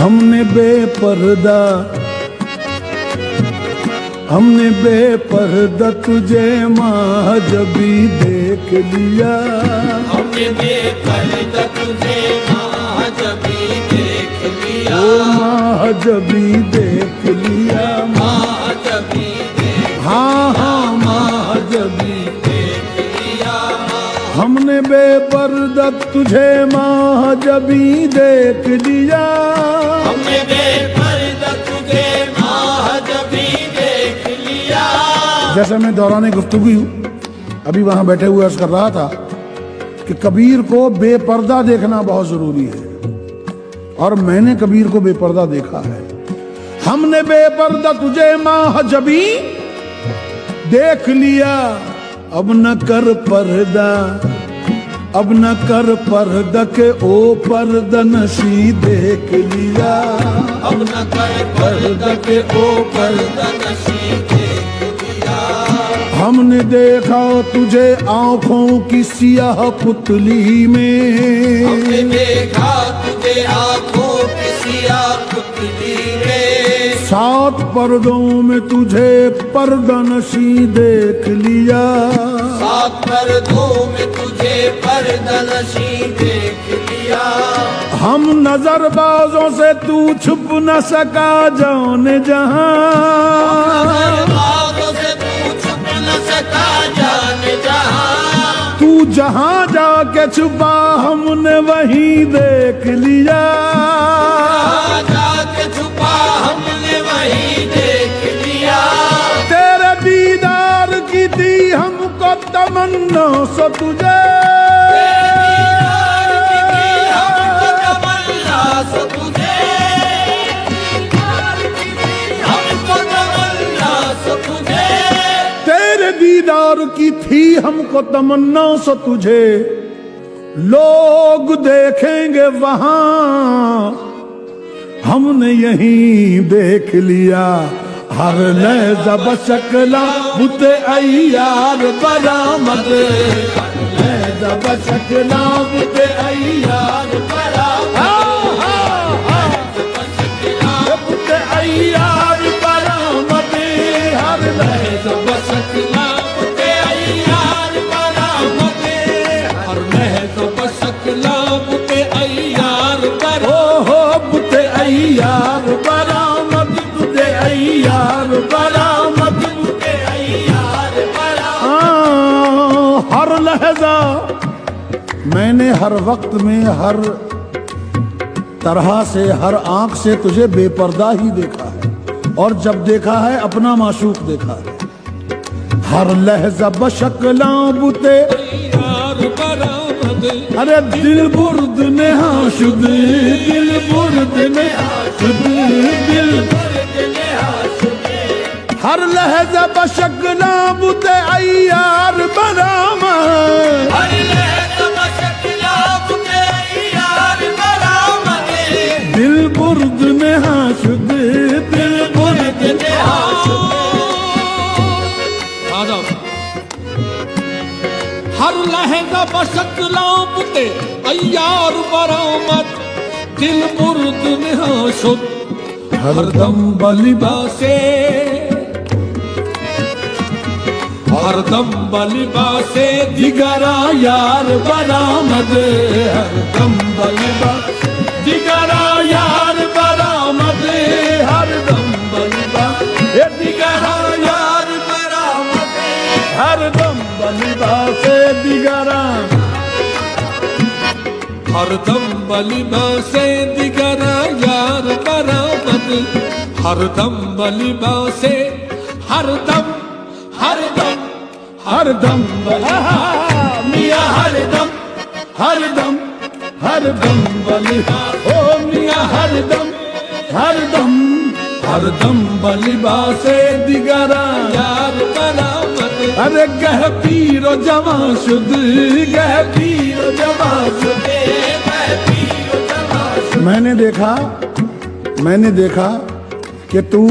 हमने बेपर्दा तुझे महजबी देख लिया। हमने बेपर्दा तुझे महजबी देख लिया। ओ महजबी देख लिया। महजबी देख, हाँ हाँ महजबी देख लिया। हमने बेपर्दा तुझे महजबी देख लिया। हमने बेपर्दा तुझे महजबी देख लिया। जैसे मैं दौरान गुफ्तगू अभी वहां बैठे हुए अर्ज कर रहा था कि कबीर को बेपर्दा देखना बहुत जरूरी है, और मैंने कबीर को बेपर्दा देखा है। हमने बेपर्दा तुझे महजबी देख लिया। अब न कर पर्दा, अब न कर पर्दा के ओ पर्दा नशी देख लिया। अब न कर पर्दा के ओ पर्दा नशी देख लिया। हमने देखा तुझे आंखों की सियाह पुतली में। हमने देखा तुझे आंखों की सियाह पुतली में। 7 पर्दों में तुझे पर्दा नशी देख लिया। 7 पर्दों में तुझे पर्दा नशी देख लिया। हम नजरबाजों से तू छुप न सका जाने जहां। बातों से तू छुप न सका जाने जहां। तू जहां जाके छुपा हमने वहीं देख लिया। जाके छुपा हमने वहीं देख लिया। तेरे दीदार की थी हमको तमन्ना सो तुझे। तेरे दीदार की थी हमको तमन्ना सो तुझे। लोग देखेंगे वहां, हमने यहीं देख लिया। हर लहज़ा बशकला बुते अय्यार बरामद। हर लहज़ा बशकला बुते अय्यार बरामद। बुते अय्यार बरामद। हर लहज़ा बशकला बुते अय्यार बरामद। हर लहज़ा बशकला बुते अय्यार बरामद। ओ हो बुते अय्यार बरामद। बुते अय्यार बरामद। बुते अय्यार बरामद। हर लहजा मैंने हर वक्त में हर तरह से हर आंख से तुझे बेपर्दा ही देखा है, और जब देखा है अपना माशूक देखा है। हर लहजा बशकला बुते अय्यार बरामद। अरे दिल बुर्द ने हाशुद, दिल बुर्द ने हाशुद, दिल बुर्द ने हाशुद। हर लहजा बशकला बुते अय्यार बरामद। हर लहज़ा बशकला बुते अय्यार बरामद। दिल बुर्द ने हाशुद, दिल बुर्द ने हाशुद। हर लहज़ा बशकला बुते अय्यार बरामद। दिल बुर्द ने हाशुद। हरदम बलिबा से हरदम बलिबा से दिगरा यार बरामद। हरदम बलिबा दिगरा यार बरामद। हरदम बलिबा ये दिगरा यार बरामद। हरदम बलिबा से दिगरा। हरदम बलिबा से दिगरा यार बरामद। हरदम बलिबा से हरदम हरदम हरदम मियाँ हरदम हरदम हरदम बलिबा। ओ मियाँ हरदम हरदम हरदम बलिबा से दिगरा यार बरामद। अरे गह पीरो जमा शुद, गह पीरो जमा शुद। मैंने देखा कि तू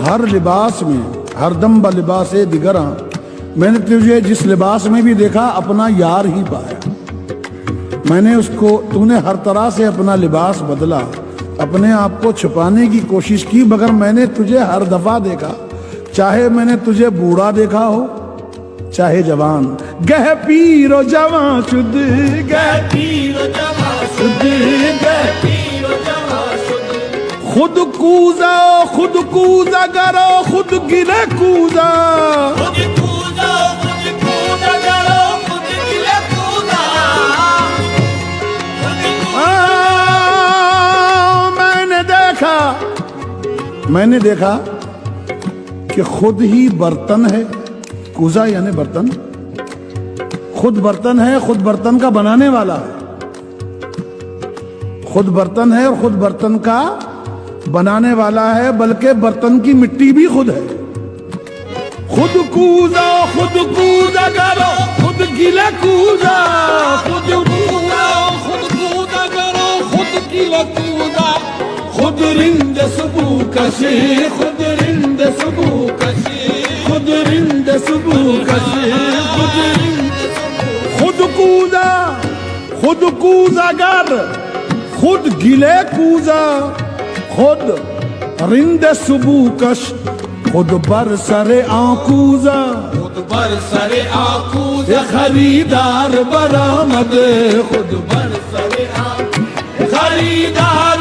हर लिबास में हरदम ब लिबास दिगरा, मैंने तुझे जिस लिबास में भी देखा अपना यार ही पाया। मैंने उसको, तूने हर तरह से अपना लिबास बदला, अपने आप को छुपाने की कोशिश की, मगर मैंने तुझे हर दफा देखा, चाहे मैंने तुझे बूढ़ा देखा हो चाहे जवान। गह पीरो जवां शुद्ध, गह पीरो जवां शुद्ध, गह पीरो जवां शुद्ध। खुद कूजा करो, खुद गिरे कूजा, खुद कूदा करो, खुद गिले कूदा। मैंने देखा कि खुद ही बर्तन है, कूजा यानी बर्तन, खुद बर्तन है, खुद बर्तन का बनाने वाला है, खुद बर्तन है और खुद बर्तन का बनाने वाला है, बल्कि बर्तन की मिट्टी भी खुद है। खुद कूदा करो, खुद गिले कूदा, खुद कूदा करो, खुद गिले कूदा। खुद रिंद सुबू कशी, खुद रिंद सुबू कशी, खुद रिंद सुबू कशी, खुद कूदा कर, खुद गिले कूजा, खुद रिंद सुबू कश, खुद बर सरे आकूजा, खुद बर सरे आकूजा। खरीदार बरामद, खुद बर सरे आकूजा। खरीदार